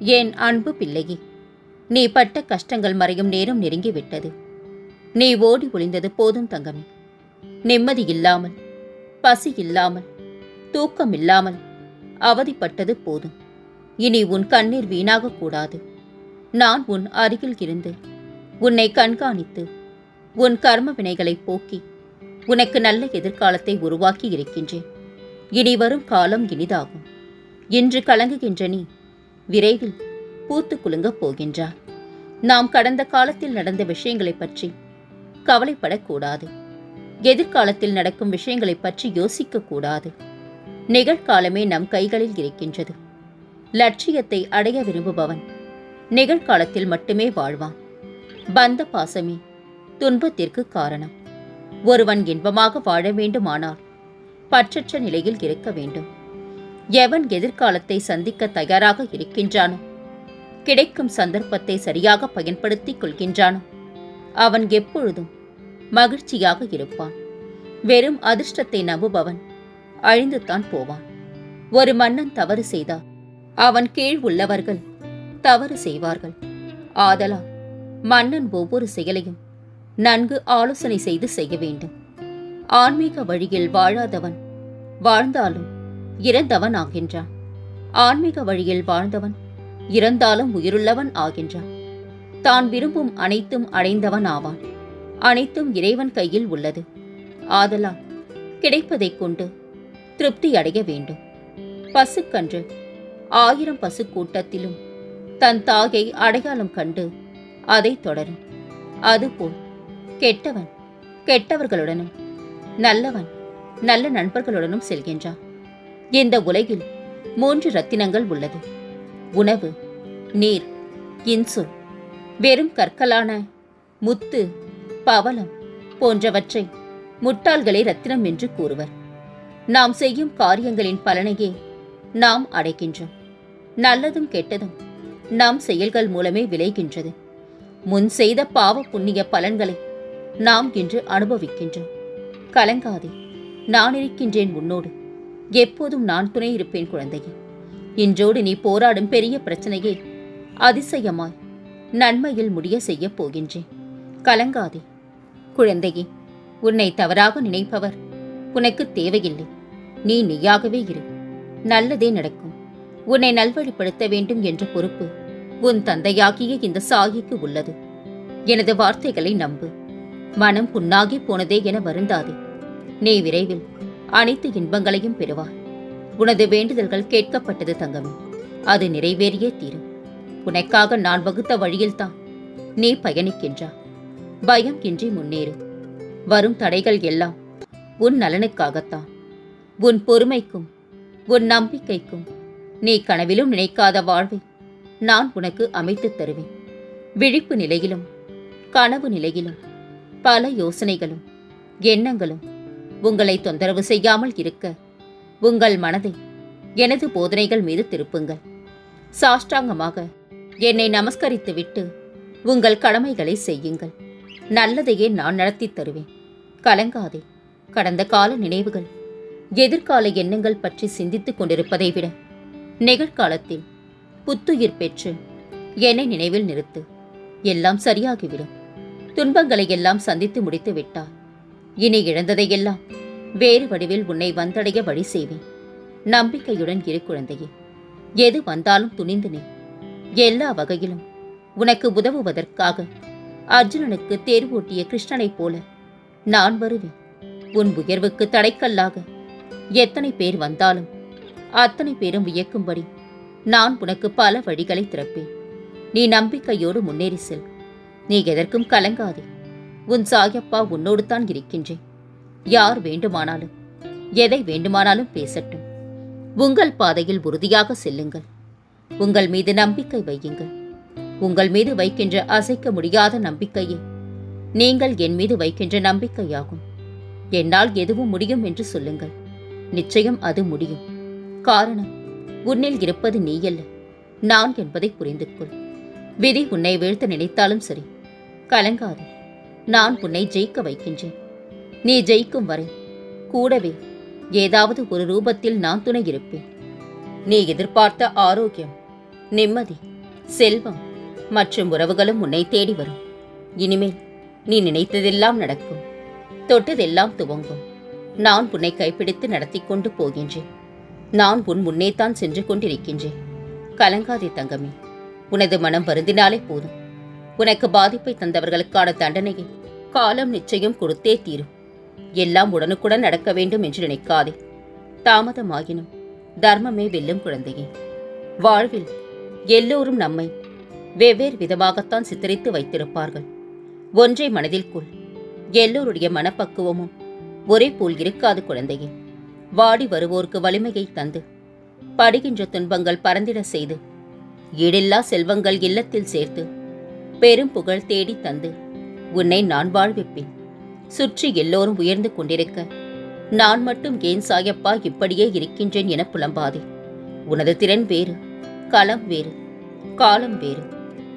என் அன்பு பிள்ளையே, நீ பட்ட கஷ்டங்கள் மறையும் நேரம் நெருங்கிவிட்டது. நீ ஓடி ஒளிந்தது போதும் தங்கமே. நிம்மதி இல்லாமல், பசி இல்லாமல், தூக்கம் இல்லாமல் அவதிப்பட்டது போதும். இனி உன் கண்ணீர் வீணாகக்கூடாது. நான் உன் அருகில் இருந்து உன்னை கண்காணித்து உன் கர்ம வினைகளை போக்கி உனக்கு நல்ல எதிர்காலத்தை உருவாக்கி இருக்கின்றேன். இனி வரும் காலம் இனிதாகும். இன்று கலங்குகின்ற நீ விரைவில் பூத்து குலுங்கப் போகின்றார். நாம் கடந்த காலத்தில் நடந்த விஷயங்களைப் பற்றி கவலைப்படக்கூடாது. எதிர்காலத்தில் நடக்கும் விஷயங்களைப் பற்றி யோசிக்கக்கூடாது. நிகழ்காலமே நம் கைகளில் இருக்கின்றது. லட்சியத்தை அடைய விரும்புபவன் நிகழ்காலத்தில் மட்டுமே வாழ்வான். பந்த பாசமே துன்பத்திற்கு காரணம். ஒருவன் இன்பமாக வாழ வேண்டுமானால் பற்றற்ற நிலையில் இருக்க வேண்டும். எவன் எதிர்காலத்தை சந்திக்க தயாராக இருக்கின்றானோ, கிடைக்கும் சந்தர்ப்பத்தை சரியாக பயன்படுத்திக் கொள்கின்றானோ, அவன் எப்பொழுதும் மகிழ்ச்சியாக இருப்பான். வெறும் அதிர்ஷ்டத்தை நம்புபவன் அழிந்துதான் போவான். ஒரு மன்னன் தவறு செய்தார், அவன் கீழ் உள்ளவர்கள் தவறு செய்வார்கள். ஆதலால் மன்னன் ஒவ்வொரு செயலையும் நன்கு ஆலோசனை செய்து செய்ய வேண்டும். ஆன்மீக வழியில் வாழாதவன் வாழ்ந்தாலும் இறந்தவன் ஆகின்றான். ஆன்மீக வழியில் வாழ்ந்தவன் இறந்தாலும் உயிருள்ளவன் ஆகின்றான். தான் விரும்பும் அனைத்தும் அடைந்தவன் ஆவான். அனைத்தும் இறைவன் கையில் உள்ளது. ஆதலால் கிடைப்பதைக் கொண்டு திருப்தி அடைய வேண்டும். பசுக்கன்று 1000 பசு கூட்டத்திலும் தன் தாயை அடையாளம் கண்டு அதை தொடரும். அதுபோல் கெட்டவன் கெட்டவர்களுடனும் நல்லவன் நல்ல நண்பர்களுடனும் செல்கின்றான். இந்த உலகில் 3 ரத்தினங்கள் உள்ளது: உணவு, நீர், இன்சொல். வெறும் கற்களான முத்து, பவளம் போன்றவற்றை முட்டாள்களே ரத்தினம் என்று கூறுவர். நாம் செய்யும் காரியங்களின் பலனையே நாம் அடைகின்றோம். நல்லதும் கெட்டதும் நம் செயல்கள் மூலமே விளைகின்றது. முன் செய்த பாவ புண்ணிய பலன்களை நாம் இன்று அனுபவிக்கின்றோம். கலங்காதே, நான் இருக்கின்றேன் உன்னோடு. எப்போதும் நான் துணை இருப்பேன் குழந்தையே. இன்றோடு நீ போராடும் பெரிய பிரச்சனையை அதிசயமாய் நன்மையில் முடிய செய்யப் போகின்றேன். கலங்காதே குழந்தையே. உன்னை தவறாக நினைப்பவர் உனக்கு தேவையில்லை. நீ நீயாகவே இரு. நல்லதே நடக்கும். உன்னை நல்வழிப்படுத்த வேண்டும் என்ற பொறுப்பு உன் தந்தையாகிய இந்த சாகிக்கு உள்ளது. எனது வார்த்தைகளை நம்பு. மனம் புண்ணாகி போனதே என வருந்தாதே. நீ விரைவில் அனைத்து இன்பங்களையும் பெறுவாய். உனது வேண்டுதல்கள் கேட்கப்பட்டது தங்கமே. அது நிறைவேறியே தீரும். உனக்காக நான் வகுத்த வழியில்தான் நீ பயணிக்கின்றா. பயம் இன்றி முன்னேறு. வரும் தடைகள் எல்லாம் உன் நலனுக்காகத்தான். உன் பொறுமைக்கும் உன் நம்பிக்கைக்கும் நீ கனவிலும் நினைக்காத வாழ்வை நான் உனக்கு அமைத்துத் தருவேன். விழிப்பு நிலையிலும் கனவு நிலையிலும் பல யோசனைகளும் எண்ணங்களும் உங்களை தொந்தரவு செய்யாமல் இருக்க உங்கள் மனதை எனது போதனைகள் மீது திருப்புங்கள். சாஷ்டாங்கமாக என்னை நமஸ்கரித்துவிட்டு உங்கள் கடமைகளை செய்யுங்கள். நல்லதையே நான் நடத்தித் தருவேன். கலங்காதே. கடந்த கால நினைவுகள், எதிர்கால எண்ணங்கள் பற்றி சிந்தித்துக் கொண்டிருப்பதை விட நிகழ்காலத்தில் புத்துயிர் பெற்று என்னை நினைவில் நிறுத்து. எல்லாம் சரியாகிவிடும். துன்பங்களை எல்லாம் சந்தித்து முடித்து விட்டார். இனி இழந்ததையெல்லாம் வேறு வடிவில் உன்னை வந்தடைய வழி செய்வேன். நம்பிக்கையுடன் இரு குழந்தையே. எது வந்தாலும் துணிந்து நீ. எல்லா வகையிலும் உனக்கு உதவுவதற்காக அர்ஜுனனுக்கு தேர்வூட்டிய கிருஷ்ணனைப் போல நான் வருவேன். உன் உயர்வுக்கு தடைக்கல்லாக எத்தனை பேர் வந்தாலும் அத்தனை பேரும் வியக்கும்படி நான் உனக்கு பல வழிகளை திறப்பேன். நீ நம்பிக்கையோடு முன்னேறி செல். நீ எதற்கும் கலங்காதே. உன் சாயப்பா உன்னோடு தான் இருக்கின்றேன். யார் வேண்டுமானாலும் எதை வேண்டுமானாலும் பேசட்டும். உங்கள் பாதையில் உறுதியாக செல்லுங்கள். உங்கள் மீது நம்பிக்கை வையுங்கள். உங்கள் மீது வைக்கின்ற அசைக்க முடியாத நம்பிக்கையே நீங்கள் என் மீது வைக்கின்ற நம்பிக்கையாகும். என்னால் எதுவும் முடியும் என்று சொல்லுங்கள். நிச்சயம் அது முடியும். காரணம், உன்னில் இருப்பது நீயல்ல, நான் என்பதை புரிந்து கொள். விதி உன்னை வீழ்த்த நினைத்தாலும் சரி, கலங்காது. நான் உன்னை ஜெயிக்க வைக்கின்றேன். நீ ஜெயிக்கும் வரை கூடவே ஏதாவது ஒரு ரூபத்தில் நான் துணை இருப்பேன். நீ எதிர்பார்த்த ஆரோக்கியம் நிம்மதி, செல்வம் மற்றும் உறவுகளும் உன்னை தேடி வரும். இனிமேல் நீ நினைத்ததெல்லாம் நடக்கும், தொட்டதெல்லாம் துவங்கும். நான் உன்னை கைப்பிடித்து நடத்தி கொண்டு போகின்றேன். நான் உன் முன்னேதான் சென்று கொண்டிருக்கின்றேன். கலங்காதே தங்கமே, உனது மனம் வருந்தினாலே போதும். உனக்கு பாதிப்பை தந்தவர்களுக்கான தண்டனையை காலம் நிச்சயம் கொடுத்தே தீரும். எல்லாம் உடனுக்குடன் நடக்க வேண்டும் என்று நினைக்காதே. தாமதமாகினும் தர்மமே வெல்லும் குழந்தையே. வாழ்வில் எல்லோரும் நம்மை வெவ்வேறு விதமாகத்தான் சித்தரித்து வைத்திருப்பார்கள். ஒன்றை மனதில் கொள், எல்லோருடைய மனப்பக்குவமும் ஒரே போல் இருக்காது குழந்தையே. வாடி வருவோர்க்கு வலிமையை தந்து, படுகின்ற துன்பங்கள் பறந்திட செய்து, ஈடில்லா செல்வங்கள் இல்லத்தில் சேர்த்து, பெரும் புகழ் தேடி தந்து உன்னை நான் வாழ்விப்பேன். சுற்றி எல்லோரும் உயர்ந்து கொண்டிருக்க நான் மட்டும் ஏன் சாயப்பா இப்படியே இருக்கின்றேன் என புலம்பாதே. உனது திறன் வேறு, களம் வேறு, காலம் வேறு.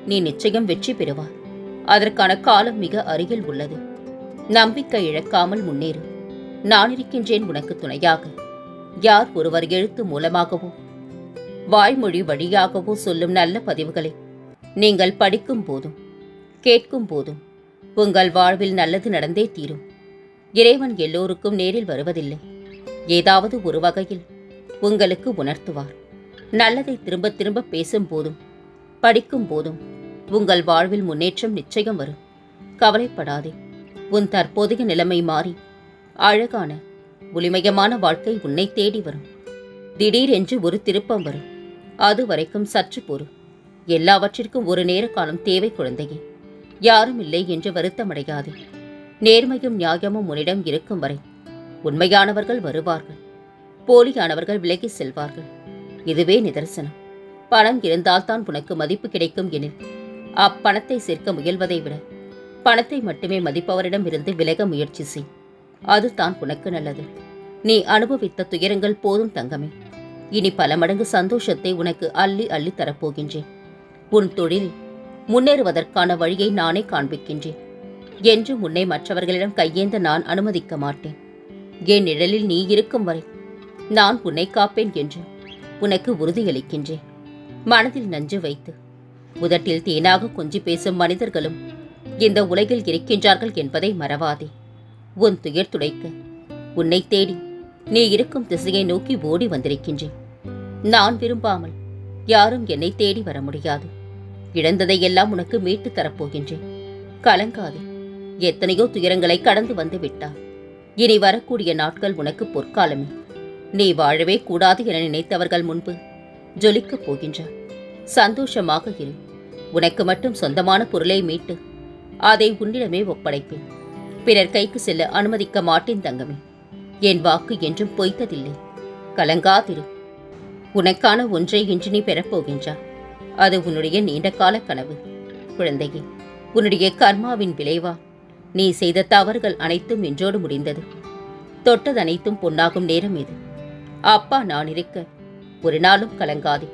நீ நிச்சயம் வெற்றி பெறுவாய். அதற்கான காலம் மிக அருகில் உள்ளது. நம்பிக்கை இழக்காமல் முன்னேறு. நான் இருக்கின்றேன் உனக்கு துணையாக. யார் ஒருவர் எழுத்து மூலமாகவோ வாய்மொழி வழியாகவோ சொல்லும் நல்ல பதிவுகளை நீங்கள் படிக்கும் போதும் கேட்கும் போதும் உங்கள் வாழ்வில் நல்லது நடந்தே தீரும். இறைவன் எல்லோருக்கும் நேரில் வருவதில்லை. ஏதாவது ஒரு வகையில் உங்களுக்கு உணர்த்துவார். நல்லதை திரும்ப திரும்ப பேசும் போதும் படிக்கும் போதும் உங்கள் வாழ்வில் முன்னேற்றம் நிச்சயம் வரும். கவலைப்படாதே. உன் தற்போதைய நிலைமை மாறி அழகான ஒளிமயமான வாழ்க்கை உன்னை தேடி வரும். திடீரென்று ஒரு திருப்பம் வரும். அது வரைக்கும் சற்று பொறு. எல்லாவற்றிற்கும் ஒரு நேர காலம் தேவை குழந்தையே. யாரும் இல்லை என்று வருத்தமடையாதே. நேர்மையும் நியாயமும் உன்னிடம் இருக்கும் வரை உண்மையானவர்கள் வருவார்கள், போலியானவர்கள் விலகி செல்வார்கள். இதுவே நிதர்சனம். பணம் இருந்தால்தான் உனக்கு மதிப்பு கிடைக்கும் எனில் அப்பணத்தை சேர்க்க முயல்வதை விட பணத்தை மட்டுமே மதிப்பவரிடம் இருந்து விலக முயற்சி செய். அதுதான் உனக்கு நல்லது. நீ அனுபவித்த துயரங்கள் போதும் தங்கமே. இனி பல மடங்கு சந்தோஷத்தை உனக்கு அள்ளி அள்ளி தரப்போகின்றேன். உன் தொழிலில் முன்னேறுவதற்கான வழியை நானே காண்பிக்கின்றேன். என்றும் உன்னை மற்றவர்களிடம் கையேந்த நான் அனுமதிக்க மாட்டேன். என் நிழலில் நீ இருக்கும் வரை நான் உன்னை காப்பேன் என்று உனக்கு உறுதியளிக்கின்றேன். மனதில் நஞ்சு வைத்து உதட்டில் தேனாக கொஞ்சி பேசும் மனிதர்களும் இந்த உலகில் இருக்கின்றார்கள் என்பதை மறவாதே. உன் துயர் துடைக்க உன்னை தேடி நீ இருக்கும் திசையை நோக்கி ஓடி வந்திருக்கின்றேன். நான் விரும்பாமல் யாரும் என்னை தேடி வர முடியாது. இழந்ததையெல்லாம் உனக்கு மீட்டு தரப்போகின்றேன். கலங்காதே. எத்தனையோ துயரங்களை கடந்து வந்து விட்டார். இனி வரக்கூடிய நாட்கள் உனக்கு பொற்காலமே. நீ வாழவே கூடாது என நினைத்தவர்கள் முன்பு ஜொலிக்கப் போகின்றார். சந்தோஷமாக இரு. உனக்கு மட்டும் சொந்தமான பொருளை மீட்டு அதை உன்னிடமே ஒப்படைப்பேன். பிறர் கைக்கு செல்ல அனுமதிக்க மாட்டேன் தங்கமே. என் வாக்கு என்றும் பொய்த்ததில்லை. கலங்காதிரு. உனக்கான ஒன்றை இன்று நீ பெறப்போகின்றாய். அது உன்னுடைய நீண்ட கால கனவு. குழந்தையே, உன்னுடைய கர்மாவின் விளைவா நீ செய்த தவறுகள் அனைத்தும் இன்றோடு முடிந்தது. தொட்டது அனைத்தும் பொன்னாகும் நேரம் இது. அப்பா நான் இருக்க ஒரு நாளும் கலங்காதே.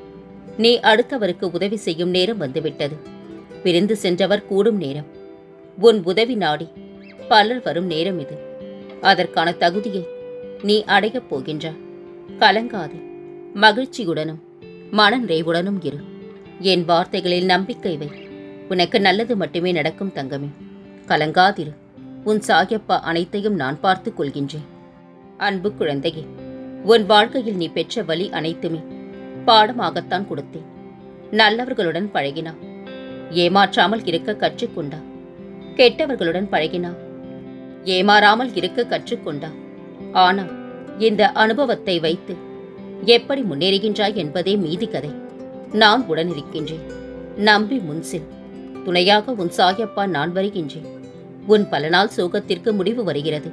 நீ அடுத்தவருக்கு உதவி செய்யும் நேரம் வந்துவிட்டது. பிரிந்து சென்றவர் கூடும் நேரம். உன் உதவி நாடி பலர் வரும் நேரம் இது. அதற்கான தகுதியை நீ அடையப் போகின்றாய். கலங்காதே. மகிழ்ச்சியுடனும் மன நிறைவுடனும் இரு. என் வார்த்தைகளில் நம்பிக்கை வை. உனக்கு நல்லது மட்டுமே நடக்கும் தங்கமே. கலங்காதிரு. உன் சாயப்பா அனைத்தையும் நான் பார்த்துக் கொள்கின்றேன். அன்பு குழந்தையே, உன் வாழ்க்கையில் நீ பெற்ற வலி அனைத்துமே பாடமாகத்தான் கொடுத்தேன். நல்லவர்களுடன் பழகினா ஏமாற்றாமல் இருக்க கற்றுக்கொண்டா. கெட்டவர்களுடன் பழகினா ஏமாறாமல் இருக்க கற்றுக்கொண்டா. ஆனால் இந்த அனுபவத்தை வைத்து எப்படி முன்னேறுகின்றாய் என்பதே மீதி கதை. நான் உடன் இருக்கின்றேன். நம்பி முன்செல். துணையாக உன் சாயப்பா நான் வருகின்றேன். உன் பல நாள் சோகத்திற்கு முடிவு வருகிறது.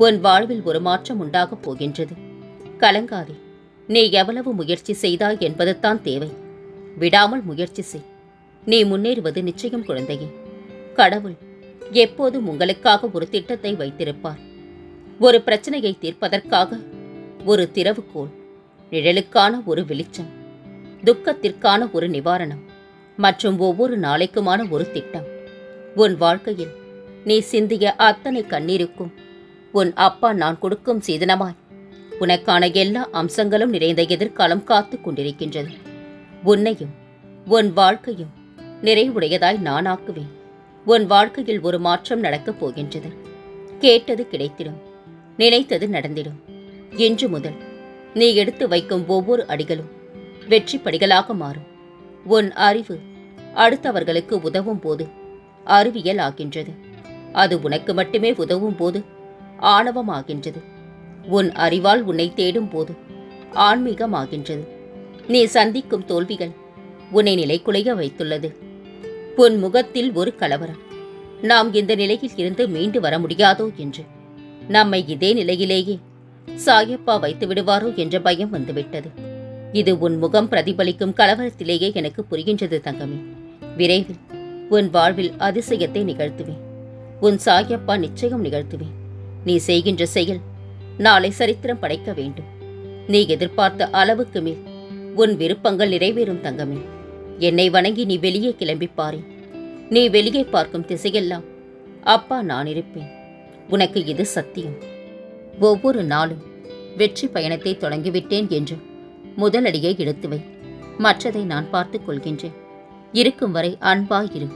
உன் வாழ்வில் ஒரு மாற்றம் உண்டாகப் போகின்றது. கலங்காதே. நீ எவ்வளவு முயற்சி செய்தாய் என்பதுதான் தேவை. விடாமல் முயற்சி செய். நீ முன்னேறுவது நிச்சயம் குழந்தையே. கடவுள் எப்போதும் உங்களுக்காக ஒரு திட்டத்தை வைத்திருப்பார். ஒரு பிரச்சனையை தீர்ப்பதற்காக ஒரு திறவுகோல், நிழலுக்கான ஒரு வெளிச்சம், துக்கத்திற்கான ஒரு நிவாரணம் மற்றும் ஒவ்வொரு நாளைக்குமான ஒரு திட்டம். உன் வாழ்க்கையில் நீ சிந்திய அத்தனை கண்ணீருக்கும் உன் அப்பா நான் கொடுக்கும் சீதனமாய் உனக்கான எல்லா அம்சங்களும் நிறைந்த எதிர்காலம் காத்து கொண்டிருக்கின்றது. உன்னையும் உன் வாழ்க்கையும் நிறைவுடையதாய் நான் ஆக்குவேன். உன் வாழ்க்கையில் ஒரு மாற்றம் நடக்கப் போகின்றது. கேட்டது கிடைத்திடும், நினைத்தது நடந்திடும். இன்று முதல் நீ எடுத்து வைக்கும் ஒவ்வொரு அடிகளும் வெற்றி படிகளாக மாறும். உன் அறிவு அடுத்தவர்களுக்கு உதவும் போது அறிவியல் ஆகின்றது. அது உனக்கு மட்டுமே உதவும் போது ஆணவமாகின்றது. உன் அறிவால் உன்னை தேடும் போது ஆன்மீகமாகின்றது. நீ சந்திக்கும் தோல்விகள் உன்னை நிலைக்குலைய வைத்துள்ளது. உன் முகத்தில் ஒரு கலவரம். நாம் இந்த நிலையில் இருந்து மீண்டு வர முடியாதோ என்று, நம்மை இதே நிலையிலேயே சாயப்பா வைத்து விடுவாரோ என்ற பயம் வந்துவிட்டது. இது உன் முகம் பிரதிபலிக்கும் கலவரத்திலேயே எனக்கு புரிகின்றது தங்கமே. விரைவில் உன் வாழ்வில் அதிசயத்தை நிகழ்த்துவேன். உன் சாயப்பா நிச்சயம் நிகழ்த்துவேன். நீ செய்கின்ற செயல் நாளை சரித்திரம் படைக்க வேண்டும். நீ எதிர்பார்த்த அளவுக்கு மேல் உன் விருப்பங்கள் நிறைவேறும் தங்கமே. என்னை வணங்கி நீ வெளியே கிளம்பி பாரு. நீ வெளியே பார்க்கும் திசையெல்லாம் அப்பா நான் இருப்பேன். உனக்கு இது சத்தியம். ஒவ்வொரு நாளும் வெற்றி பயணத்தை தொடங்கிவிட்டேன் என்று முதலடியை எடுத்து வை. மற்றதை நான் பார்த்துக் கொள்கின்றேன். இருக்கும் வரை அன்பாய் இரு.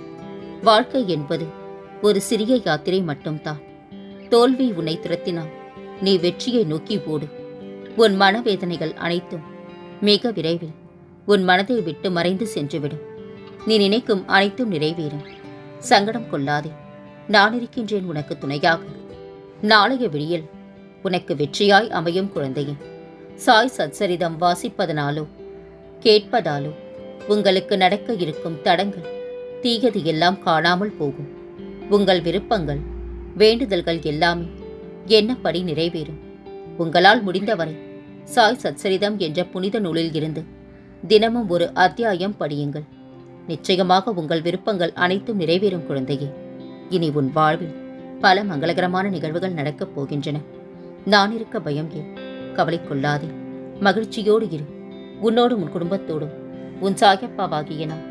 வாழ்க்கை என்பது ஒரு சிறிய யாத்திரை மட்டும்தான். தோல்வி உன்னை துரத்தினால் நீ வெற்றியை நோக்கி ஓடு. உன் மனவேதனைகள் அனைத்தும் மிக விரைவில் உன் மனதை விட்டு மறைந்து சென்றுவிடும். நீ நினைக்கும் அனைத்தும் நிறைவேறும். சங்கடம் கொள்ளாதே. நான் இருக்கின்றேன் உனக்கு துணையாக. நாளைய விடியல் உனக்கு வெற்றியாய் அமையும் குழந்தையே. சாய் சச்சரிதம் வாசிப்பதனாலோ கேட்பதாலோ உங்களுக்கு நடக்க இருக்கும் தடங்கள் தீயது எல்லாம் காணாமல் போகும். உங்கள் விருப்பங்கள் வேண்டுதல்கள் எல்லாமே என்னப்படி நிறைவேறும். உங்களால் முடிந்தவரை சாய் சச்சரிதம் என்ற புனித நூலில் இருந்து தினமும் ஒரு அத்தியாயம் படியுங்கள். நிச்சயமாக உங்கள் விருப்பங்கள் அனைத்தும் நிறைவேறும் குழந்தையே. இனி உன் வாழ்வில் பல மங்களகரமான நிகழ்வுகள் நடக்கப் போகின்றன. நான் இருக்க பயம் ஏன்? கவலை கொள்ளாதே. மகிழ்ச்சியோடு இரு. உன்னோடும் உன் குடும்பத்தோடும் உன் சாயப்பாவாகிய நான்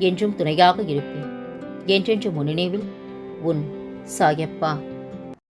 என்றும் துணையாக இருப்பேன். என்றென்றும் உன் நினைவில் உன் சாயப்பா.